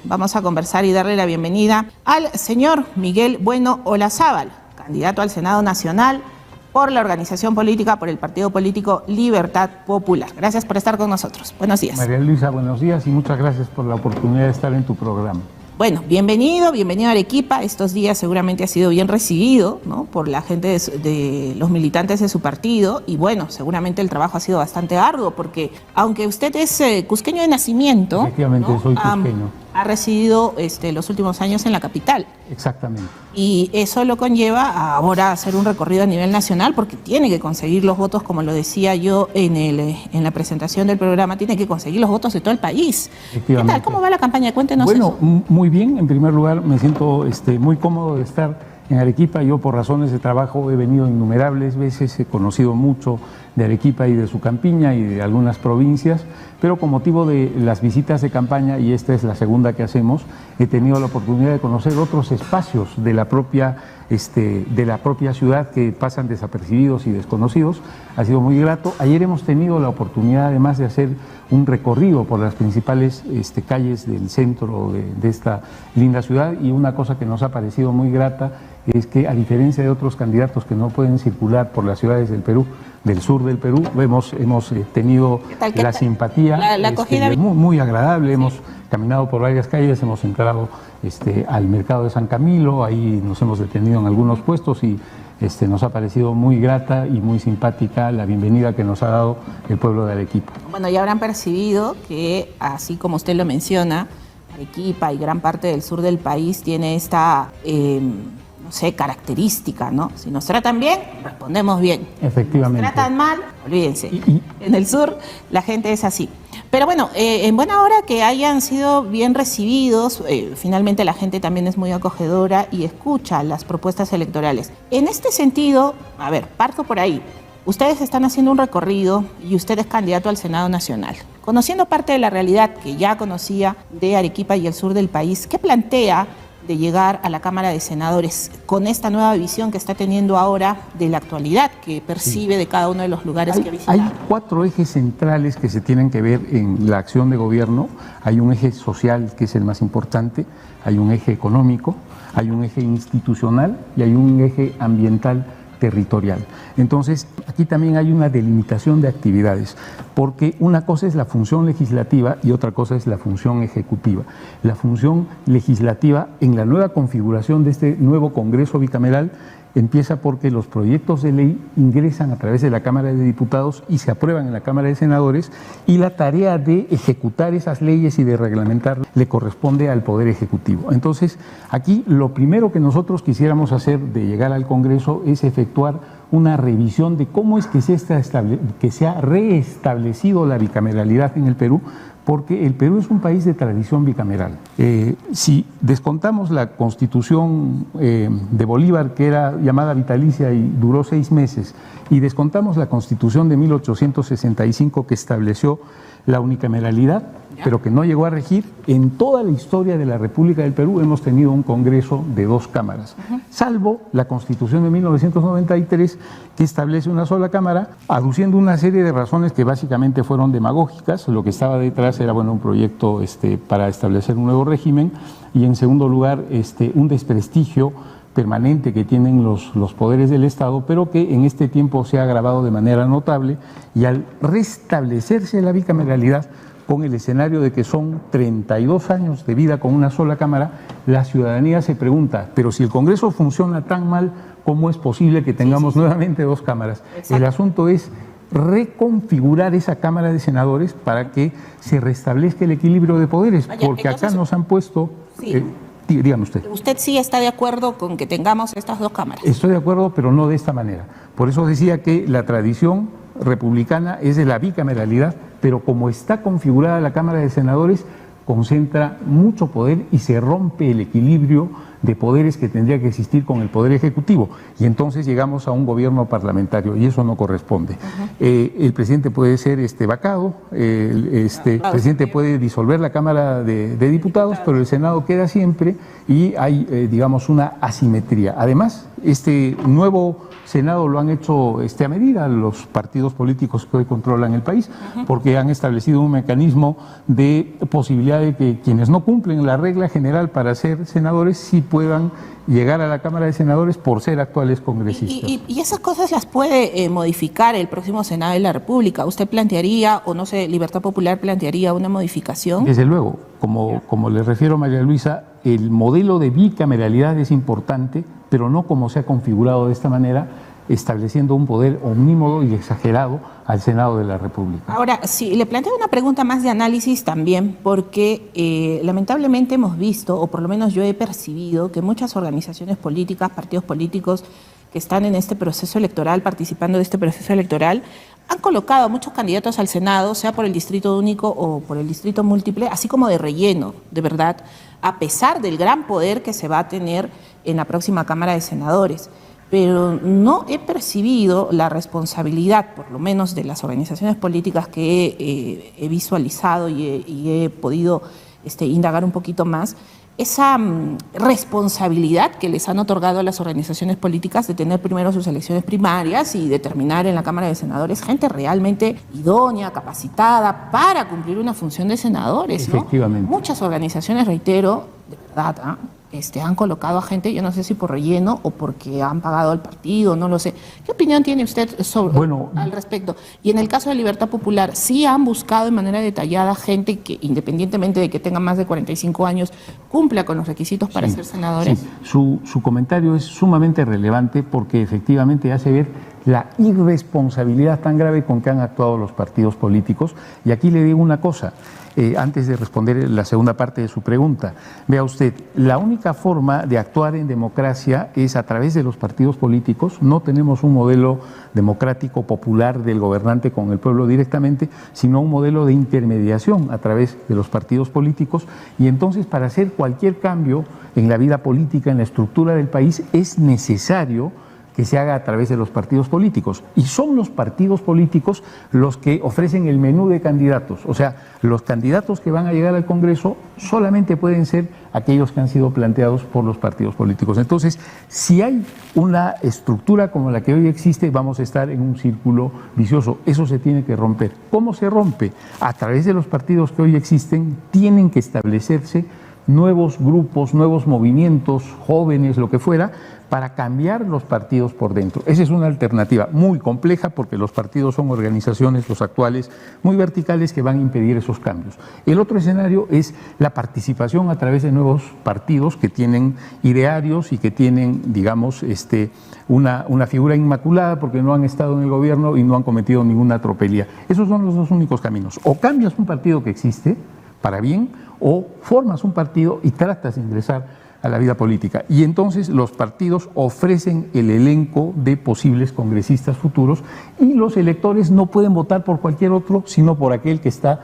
vamos a conversar y darle la bienvenida al señor Miguel Bueno Olazábal, candidato al Senado Nacional por la organización política, por el partido político Libertad Popular. Gracias por estar con nosotros. Buenos días. María Luisa, buenos días y muchas gracias por la oportunidad de estar en tu programa. Bueno, bienvenido a Arequipa. Estos días seguramente ha sido bien recibido, ¿no?, por la gente de los militantes de su partido, y bueno, seguramente el trabajo ha sido bastante arduo porque aunque usted es cusqueño de nacimiento, efectivamente, ¿no?, soy cusqueño. Ha residido los últimos años en la capital. Exactamente. Y eso lo conlleva a ahora hacer un recorrido a nivel nacional porque tiene que conseguir los votos, como lo decía yo en la presentación del programa, tiene que conseguir los votos de todo el país. ¿Qué tal? ¿Cómo va la campaña? Cuéntenos. Bueno, eso. Muy bien. En primer lugar, me siento muy cómodo de estar en Arequipa. Yo, por razones de trabajo, he venido innumerables veces, he conocido mucho de Arequipa y de su campiña y de algunas provincias, pero con motivo de las visitas de campaña, y esta es la segunda que hacemos, he tenido la oportunidad de conocer otros espacios de la propia ciudad que pasan desapercibidos y desconocidos. Ha sido muy grato. Ayer hemos tenido la oportunidad, además, de hacer un recorrido por las principales calles del centro de esta linda ciudad, y una cosa que nos ha parecido muy grata es que, a diferencia de otros candidatos que no pueden circular por las ciudades del Perú, del sur del Perú, hemos tenido la simpatía, la acogida muy agradable. Sí. Hemos caminado por varias calles, hemos entrado al mercado de San Camilo, ahí nos hemos detenido en algunos puestos y nos ha parecido muy grata y muy simpática la bienvenida que nos ha dado el pueblo de Arequipa. Bueno, ya habrán percibido que, así como usted lo menciona, Arequipa y gran parte del sur del país tiene esta característica, ¿no? Si nos tratan bien, respondemos bien. Efectivamente. Si nos tratan mal, olvídense. En el sur la gente es así. Pero bueno, en buena hora que hayan sido bien recibidos, finalmente la gente también es muy acogedora y escucha las propuestas electorales. En este sentido, a ver, parto por ahí. Ustedes están haciendo un recorrido y usted es candidato al Senado Nacional. Conociendo parte de la realidad que ya conocía de Arequipa y el sur del país, ¿qué plantea de llegar a la Cámara de Senadores con esta nueva visión que está teniendo ahora de la actualidad que percibe de cada uno de los lugares que visita? Hay 4 ejes centrales que se tienen que ver en la acción de gobierno. Hay un eje social, que es el más importante, hay un eje económico, hay un eje institucional y hay un eje ambiental territorial. Entonces, aquí también hay una delimitación de actividades, porque una cosa es la función legislativa y otra cosa es la función ejecutiva. La función legislativa, en la nueva configuración de este nuevo Congreso bicameral, empieza porque los proyectos de ley ingresan a través de la Cámara de Diputados y se aprueban en la Cámara de Senadores, y la tarea de ejecutar esas leyes y de reglamentar le corresponde al Poder Ejecutivo. Entonces, aquí lo primero que nosotros quisiéramos hacer de llegar al Congreso es efectuar una revisión de cómo es que se ha reestablecido la bicameralidad en el Perú, porque el Perú es un país de tradición bicameral. Si descontamos la Constitución de Bolívar, que era llamada vitalicia y duró 6 meses, y descontamos la Constitución de 1865, que estableció la unicameralidad, pero que no llegó a regir, en toda la historia de la República del Perú hemos tenido un Congreso de 2 cámaras, salvo la Constitución de 1993, que establece una sola cámara, aduciendo una serie de razones que básicamente fueron demagógicas. Lo que estaba detrás era un proyecto para establecer un nuevo régimen, y en segundo lugar un desprestigio permanente que tienen los poderes del Estado, pero que en este tiempo se ha agravado de manera notable, y al restablecerse la bicameralidad, con el escenario de que son 32 años de vida con una sola Cámara, la ciudadanía se pregunta, pero si el Congreso funciona tan mal, ¿cómo es posible que tengamos nuevamente 2 cámaras? Exacto. El asunto es reconfigurar esa Cámara de Senadores para que se restablezca el equilibrio de poderes, porque entonces, acá nos han puesto... Sí. Dígame usted. ¿Usted sí está de acuerdo con que tengamos estas 2 cámaras? Estoy de acuerdo, pero no de esta manera. Por eso decía que la tradición republicana es de la bicameralidad, pero como está configurada la Cámara de Senadores, concentra mucho poder y se rompe el equilibrio de poderes que tendría que existir con el Poder Ejecutivo. Y entonces llegamos a un gobierno parlamentario y eso no corresponde. El presidente puede ser vacado, el presidente puede disolver la Cámara de Diputados, pero el Senado queda siempre y hay, digamos, una asimetría. Además, este nuevo Senado lo han hecho a medida los partidos políticos que hoy controlan el país, porque han establecido un mecanismo de posibilidad de que quienes no cumplen la regla general para ser senadores sí puedan llegar a la Cámara de Senadores por ser actuales congresistas. Y esas cosas las puede modificar el próximo Senado de la República. ¿Usted plantearía, o no sé, Libertad Popular plantearía una modificación? Desde luego, como le refiero a María Luisa, el modelo de bicameralidad es importante, pero no como se ha configurado de esta manera, estableciendo un poder omnímodo y exagerado al Senado de la República. Ahora, sí, le planteo una pregunta más de análisis también, porque lamentablemente hemos visto, o por lo menos yo he percibido, que muchas organizaciones políticas, partidos políticos que están en este proceso electoral, participando de este proceso electoral, han colocado a muchos candidatos al Senado, sea por el distrito único o por el distrito múltiple, así como de relleno, de verdad, a pesar del gran poder que se va a tener en la próxima Cámara de Senadores. Pero no he percibido la responsabilidad, por lo menos de las organizaciones políticas que he visualizado y he podido indagar un poquito más, esa responsabilidad que les han otorgado a las organizaciones políticas de tener primero sus elecciones primarias y determinar en la Cámara de Senadores gente realmente idónea, capacitada para cumplir una función de senadores, ¿no? Efectivamente. Muchas organizaciones, reitero, de verdad, han colocado a gente, yo no sé si por relleno o porque han pagado al partido, no lo sé. ¿Qué opinión tiene usted al respecto? Y en el caso de Libertad Popular, ¿sí han buscado de manera detallada gente que, independientemente de que tenga más de 45 años, cumpla con los requisitos para ser senadores? Sí. Su comentario es sumamente relevante porque efectivamente hace ver la irresponsabilidad tan grave con que han actuado los partidos políticos. Y aquí le digo una cosa, antes de responder la segunda parte de su pregunta. Vea usted, la única forma de actuar en democracia es a través de los partidos políticos. No tenemos un modelo democrático popular del gobernante con el pueblo directamente, sino un modelo de intermediación a través de los partidos políticos. Y entonces, para hacer cualquier cambio en la vida política, en la estructura del país, es necesario que se haga a través de los partidos políticos. Y son los partidos políticos los que ofrecen el menú de candidatos. O sea, los candidatos que van a llegar al Congreso solamente pueden ser aquellos que han sido planteados por los partidos políticos. Entonces, si hay una estructura como la que hoy existe, vamos a estar en un círculo vicioso. Eso se tiene que romper. ¿Cómo se rompe? A través de los partidos que hoy existen, tienen que establecerse nuevos grupos, nuevos movimientos, jóvenes, lo que fuera, para cambiar los partidos por dentro. Esa es una alternativa muy compleja porque los partidos son organizaciones, los actuales, muy verticales que van a impedir esos cambios. El otro escenario es la participación a través de nuevos partidos que tienen idearios y que tienen, digamos, una figura inmaculada porque no han estado en el gobierno y no han cometido ninguna tropelía. Esos son los dos únicos caminos. O cambias un partido que existe para bien, o formas un partido y tratas de ingresar a la vida política. Y entonces los partidos ofrecen el elenco de posibles congresistas futuros y los electores no pueden votar por cualquier otro, sino por aquel que está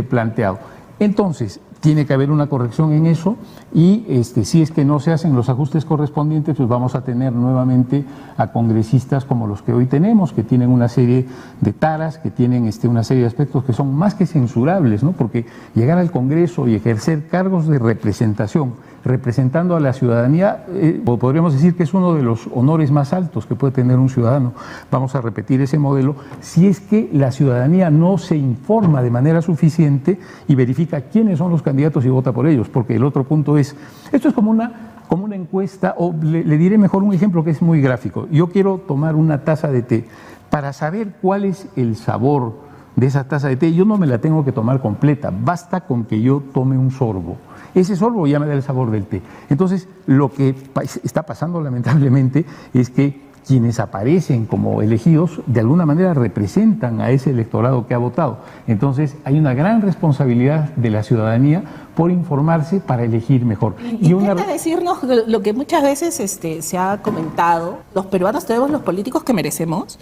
planteado. Entonces, tiene que haber una corrección en eso y si es que no se hacen los ajustes correspondientes, pues vamos a tener nuevamente a congresistas como los que hoy tenemos, que tienen una serie de taras, que tienen una serie de aspectos que son más que censurables, ¿no? Porque llegar al Congreso y ejercer cargos de representación, representando a la ciudadanía, podríamos decir que es uno de los honores más altos que puede tener un ciudadano. Vamos a repetir ese modelo si es que la ciudadanía no se informa de manera suficiente y verifica quiénes son los candidatos y vota por ellos, porque el otro punto es, esto es como una encuesta, o le diré mejor un ejemplo que es muy gráfico. Yo quiero tomar una taza de té. Para saber cuál es el sabor de esa taza de té, yo no me la tengo que tomar completa, basta con que yo tome un sorbo. Ese sorbo ya me da el sabor del té. Entonces, lo que está pasando lamentablemente es que quienes aparecen como elegidos de alguna manera representan a ese electorado que ha votado. Entonces, hay una gran responsabilidad de la ciudadanía por informarse para elegir mejor. Intenta decirnos lo que muchas veces se ha comentado: ¿los peruanos tenemos los políticos que merecemos?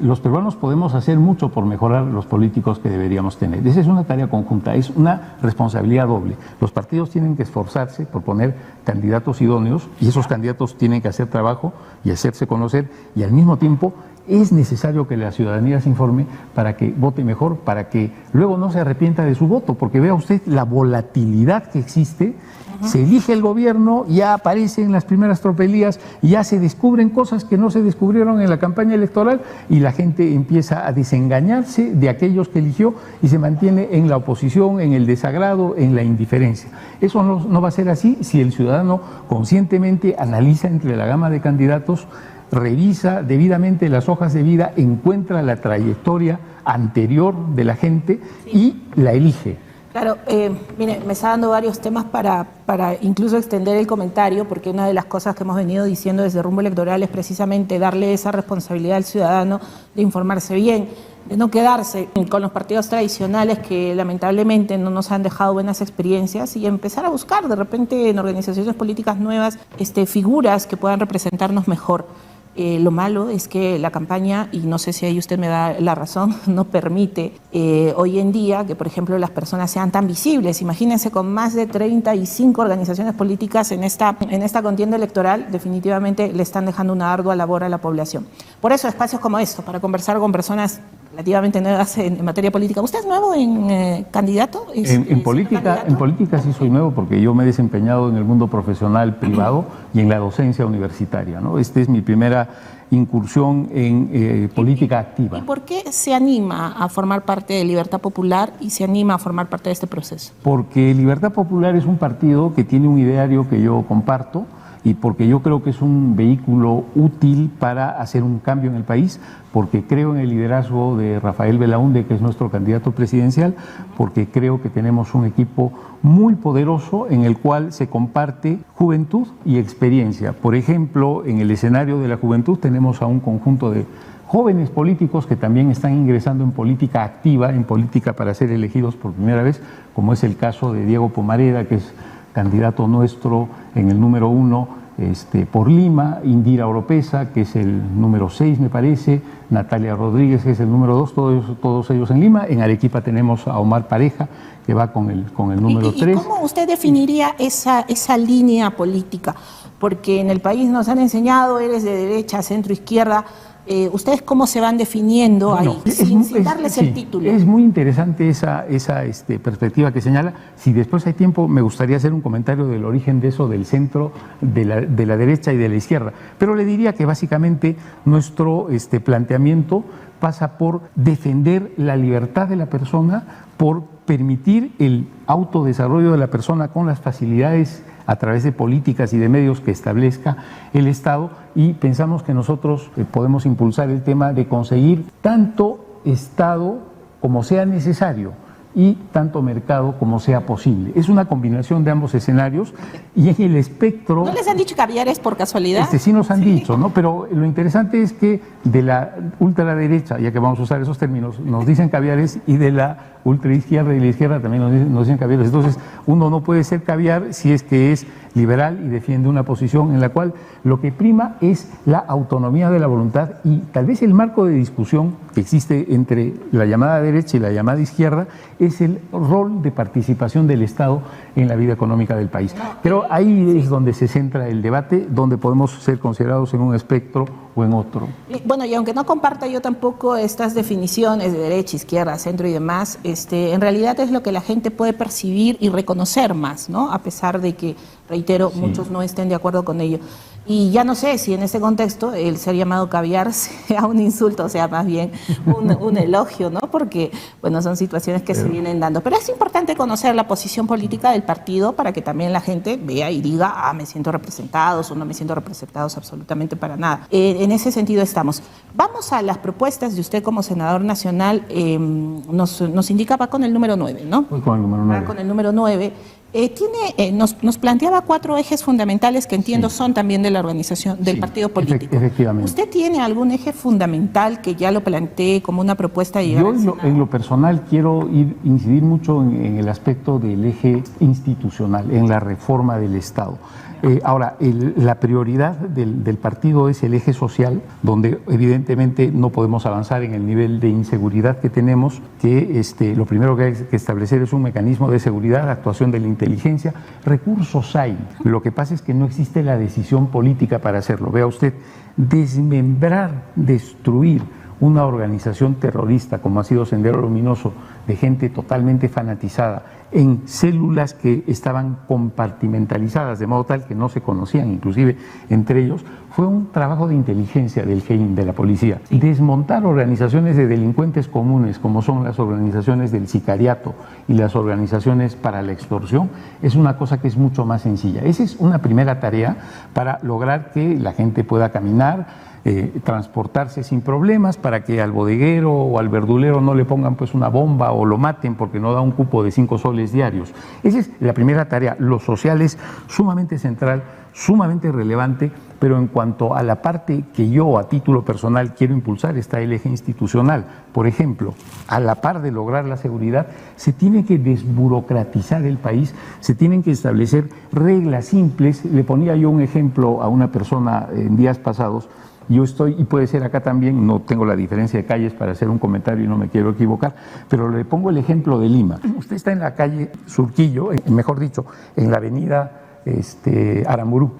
Los peruanos podemos hacer mucho por mejorar los políticos que deberíamos tener. Esa es una tarea conjunta, es una responsabilidad doble. Los partidos tienen que esforzarse por poner candidatos idóneos y esos candidatos tienen que hacer trabajo y hacerse conocer, y al mismo tiempo es necesario que la ciudadanía se informe para que vote mejor, para que luego no se arrepienta de su voto, porque vea usted la volatilidad que existe. Se elige el gobierno, ya aparecen las primeras tropelías, ya se descubren cosas que no se descubrieron en la campaña electoral y la gente empieza a desengañarse de aquellos que eligió y se mantiene en la oposición, en el desagrado, en la indiferencia. Eso no va a ser así si el ciudadano conscientemente analiza entre la gama de candidatos, revisa debidamente las hojas de vida, encuentra la trayectoria anterior de la gente y la elige. Claro, mire, me está dando varios temas para incluso extender el comentario, porque una de las cosas que hemos venido diciendo desde Rumbo Electoral es precisamente darle esa responsabilidad al ciudadano de informarse bien, de no quedarse con los partidos tradicionales que lamentablemente no nos han dejado buenas experiencias, y empezar a buscar de repente en organizaciones políticas nuevas figuras que puedan representarnos mejor. Lo malo es que la campaña, y no sé si ahí usted me da la razón, no permite hoy en día que, por ejemplo, las personas sean tan visibles. Imagínense, con más de 35 organizaciones políticas en esta contienda electoral, definitivamente le están dejando una ardua labor a la población. Por eso, espacios como estos, para conversar con personas relativamente nuevas en materia política. ¿Usted es nuevo en candidato? En política sí soy nuevo, porque yo me he desempeñado en el mundo profesional privado y en la docencia universitaria, ¿no? Esta es mi primera incursión en política activa. ¿Y por qué se anima a formar parte de Libertad Popular y se anima a formar parte de este proceso? Porque Libertad Popular es un partido que tiene un ideario que yo comparto, y porque yo creo que es un vehículo útil para hacer un cambio en el país, porque creo en el liderazgo de Rafael Belaúnde, que es nuestro candidato presidencial, porque creo que tenemos un equipo muy poderoso en el cual se comparte juventud y experiencia. Por ejemplo, en el escenario de la juventud tenemos a un conjunto de jóvenes políticos que también están ingresando en política activa, en política para ser elegidos por primera vez, como es el caso de Diego Pomareda, que es candidato nuestro en el número 1 por Lima, Indira Oropesa, que es el número 6, me parece, Natalia Rodríguez, que es el número 2, todos ellos en Lima. En Arequipa tenemos a Omar Pareja, que va con el número 3. ¿Y cómo usted definiría esa línea política? Porque en el país nos han enseñado, eres de derecha, centro, izquierda. ¿Ustedes cómo se van definiendo ahí, sin darles el título? Es muy interesante esa perspectiva que señala. Si después hay tiempo, me gustaría hacer un comentario del origen de eso, del centro, de la derecha y de la izquierda. Pero le diría que básicamente nuestro planteamiento pasa por defender la libertad de la persona, por permitir el autodesarrollo de la persona con las facilidades a través de políticas y de medios que establezca el Estado, y pensamos que nosotros podemos impulsar el tema de conseguir tanto Estado como sea necesario y tanto mercado como sea posible. Es una combinación de ambos escenarios, y en el espectro... ¿No les han dicho caviares por casualidad? Sí nos han dicho, ¿no? Pero lo interesante es que de la ultraderecha, ya que vamos a usar esos términos, nos dicen caviares, y de la ultraizquierda y la izquierda también nos dicen caviares. Entonces, uno no puede ser caviar si es que es liberal y defiende una posición en la cual lo que prima es la autonomía de la voluntad, y tal vez el marco de discusión que existe entre la llamada derecha y la llamada izquierda es el rol de participación del Estado en la vida económica del país. Pero ahí es donde se centra el debate, donde podemos ser considerados en un espectro o en otro. Bueno, y aunque no comparta yo tampoco estas definiciones de derecha, izquierda, centro y demás, en realidad es lo que la gente puede percibir y reconocer más, ¿no? A pesar de que, reitero, muchos no estén de acuerdo con ello. Y ya no sé si en ese contexto el ser llamado caviar sea un insulto, o sea más bien un elogio, ¿no? Porque, bueno, son situaciones que se vienen dando. Pero es importante conocer la posición política del partido para que también la gente vea y diga, me siento representados o no me siento representados absolutamente para nada. En ese sentido estamos. Vamos a las propuestas de usted como senador nacional. Nos indica, va con el número 9, ¿no? Voy con el número 9. Va con el número 9. Nos planteaba 4 ejes fundamentales que entiendo son también de la organización del partido político. Efectivamente. ¿Usted tiene algún eje fundamental que ya lo plantee como una propuesta de llegar Yo al Senado? en lo personal quiero incidir mucho en el aspecto del eje institucional, en la reforma del Estado. Ahora, la prioridad del partido es el eje social, donde evidentemente no podemos avanzar en el nivel de inseguridad que tenemos, que lo primero que hay que establecer es un mecanismo de seguridad, actuación de la inteligencia. Recursos hay, lo que pasa es que no existe la decisión política para hacerlo. Vea usted, desmembrar, destruir una organización terrorista como ha sido Sendero Luminoso, de gente totalmente fanatizada, en células que estaban compartimentalizadas, de modo tal que no se conocían, inclusive entre ellos, fue un trabajo de inteligencia del GEIN, de la policía. Desmontar organizaciones de delincuentes comunes, como son las organizaciones del sicariato y las organizaciones para la extorsión, es una cosa que es mucho más sencilla. Esa es una primera tarea para lograr que la gente pueda caminar, transportarse sin problemas, para que al bodeguero o al verdulero no le pongan pues una bomba o lo maten porque no da un cupo de 5 soles diarios. Esa es la primera tarea. Lo social es sumamente central, sumamente relevante, pero en cuanto a la parte que yo a título personal quiero impulsar está el eje institucional. Por ejemplo, a la par de lograr la seguridad, se tiene que desburocratizar el país, se tienen que establecer reglas simples. Le ponía yo un ejemplo a una persona en días pasados. Yo estoy, y puede ser acá también, no tengo la diferencia de calles para hacer un comentario y no me quiero equivocar, pero le pongo el ejemplo de Lima. Usted está en la calle Surquillo, mejor dicho, en la avenida Aramburú.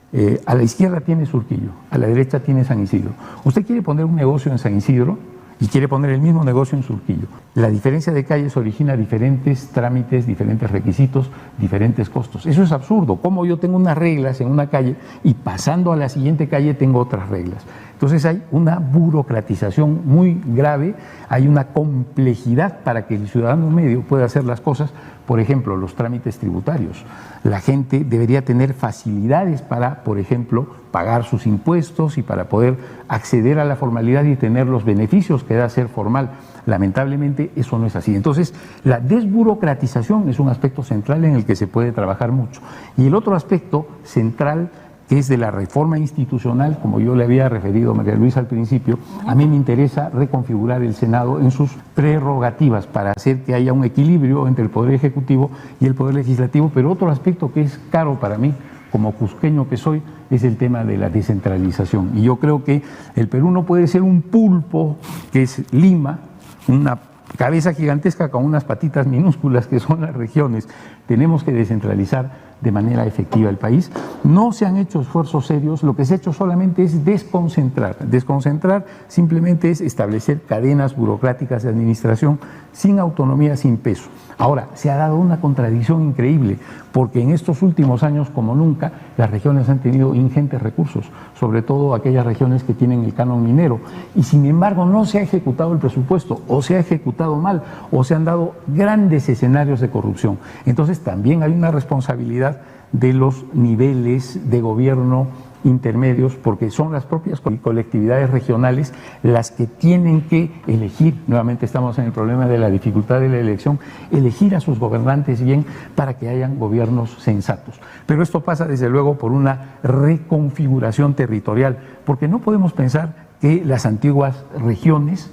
A la izquierda tiene Surquillo, a la derecha tiene San Isidro. Usted quiere poner un negocio en San Isidro y quiere poner el mismo negocio en Surquillo. La diferencia de calles origina diferentes trámites, diferentes requisitos, diferentes costos. Eso es absurdo. Como yo tengo unas reglas en una calle y pasando a la siguiente calle tengo otras reglas. Entonces hay una burocratización muy grave, hay una complejidad para que el ciudadano medio pueda hacer las cosas. Por ejemplo, los trámites tributarios. La gente debería tener facilidades para, por ejemplo, pagar sus impuestos y para poder acceder a la formalidad y tener los beneficios que da ser formal. Lamentablemente eso no es así. Entonces, la desburocratización es un aspecto central en el que se puede trabajar mucho. Y el otro aspecto central, que es de la reforma institucional, como yo le había referido a María Luisa al principio, a mí me interesa reconfigurar el Senado en sus prerrogativas para hacer que haya un equilibrio entre el Poder Ejecutivo y el Poder Legislativo. Pero otro aspecto que es caro para mí, como cusqueño que soy, es el tema de la descentralización. Y yo creo que el Perú no puede ser un pulpo, que es Lima, una cabeza gigantesca con unas patitas minúsculas que son las regiones. Tenemos que descentralizar de manera efectiva el país. No se han hecho esfuerzos serios, lo que se ha hecho solamente es desconcentrar. Desconcentrar simplemente es establecer cadenas burocráticas de administración sin autonomía, sin peso. Ahora, se ha dado una contradicción increíble, porque en estos últimos años, como nunca, las regiones han tenido ingentes recursos, sobre todo aquellas regiones que tienen el canon minero, y sin embargo no se ha ejecutado el presupuesto, o se ha ejecutado mal, o se han dado grandes escenarios de corrupción. Entonces también hay una responsabilidad de los niveles de gobierno intermedios, porque son las propias colectividades regionales las que tienen que elegir. Nuevamente estamos en el problema de la dificultad de la elección, elegir a sus gobernantes bien para que hayan gobiernos sensatos. Pero esto pasa desde luego por una reconfiguración territorial, porque no podemos pensar que las antiguas regiones,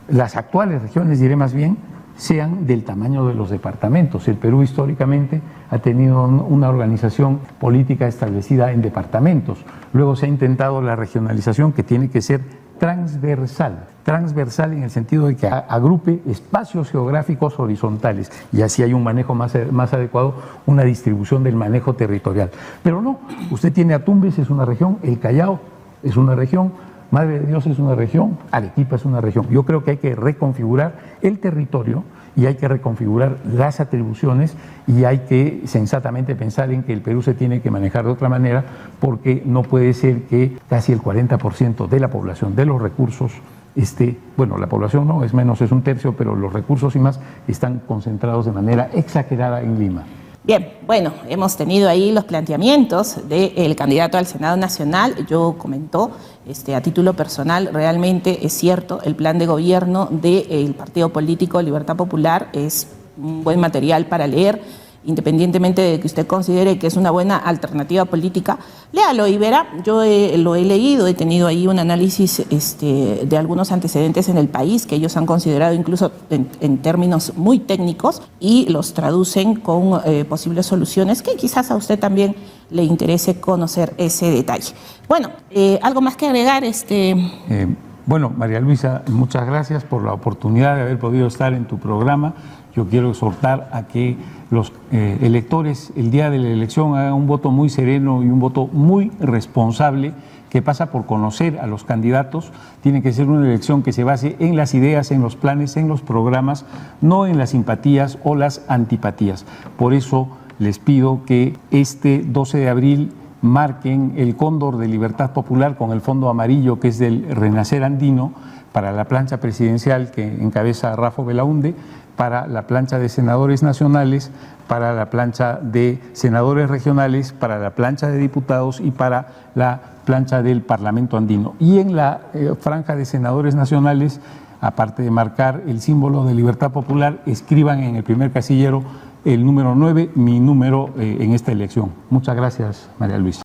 las actuales regiones diré más bien, sean del tamaño de los departamentos. El Perú históricamente ha tenido una organización política establecida en departamentos. Luego se ha intentado la regionalización, que tiene que ser transversal. Transversal en el sentido de que agrupe espacios geográficos horizontales y así hay un manejo más adecuado, una distribución del manejo territorial. Pero no, usted tiene a Tumbes, es una región, el Callao es una región, Madre de Dios es una región, Arequipa es una región. Yo creo que hay que reconfigurar el territorio y hay que reconfigurar las atribuciones y hay que sensatamente pensar en que el Perú se tiene que manejar de otra manera, porque no puede ser que casi el 40% de la población, de los recursos, bueno, la población no, es menos, es un tercio, pero los recursos y más están concentrados de manera exagerada en Lima. Bien, bueno, hemos tenido ahí los planteamientos del candidato al Senado Nacional. Yo comentó, a título personal, realmente es cierto, el plan de gobierno del partido político Libertad Popular es un buen material para leer. independientemente de que usted considere que es una buena alternativa política, léalo y verá. Yo lo he leído, he tenido ahí un análisis de algunos antecedentes en el país que ellos han considerado incluso en términos muy técnicos y los traducen con posibles soluciones que quizás a usted también le interese conocer ese detalle. Bueno, ¿algo más que agregar? Bueno, María Luisa, muchas gracias por la oportunidad de haber podido estar en tu programa. Yo quiero exhortar a que los electores el día de la elección hagan un voto muy sereno y un voto muy responsable que pasa por conocer a los candidatos. Tiene que ser una elección que se base en las ideas, en los planes, en los programas, no en las simpatías o las antipatías. Por eso les pido que este 12 de abril marquen el cóndor de Libertad Popular con el fondo amarillo, que es del Renacer Andino, para la plancha presidencial que encabeza Rafa Belaunde, para la plancha de senadores nacionales, para la plancha de senadores regionales, para la plancha de diputados y para la plancha del Parlamento andino. Y en la franja de senadores nacionales, aparte de marcar el símbolo de Libertad Popular, escriban en el primer casillero el número 9, mi número en esta elección. Muchas gracias, María Luisa.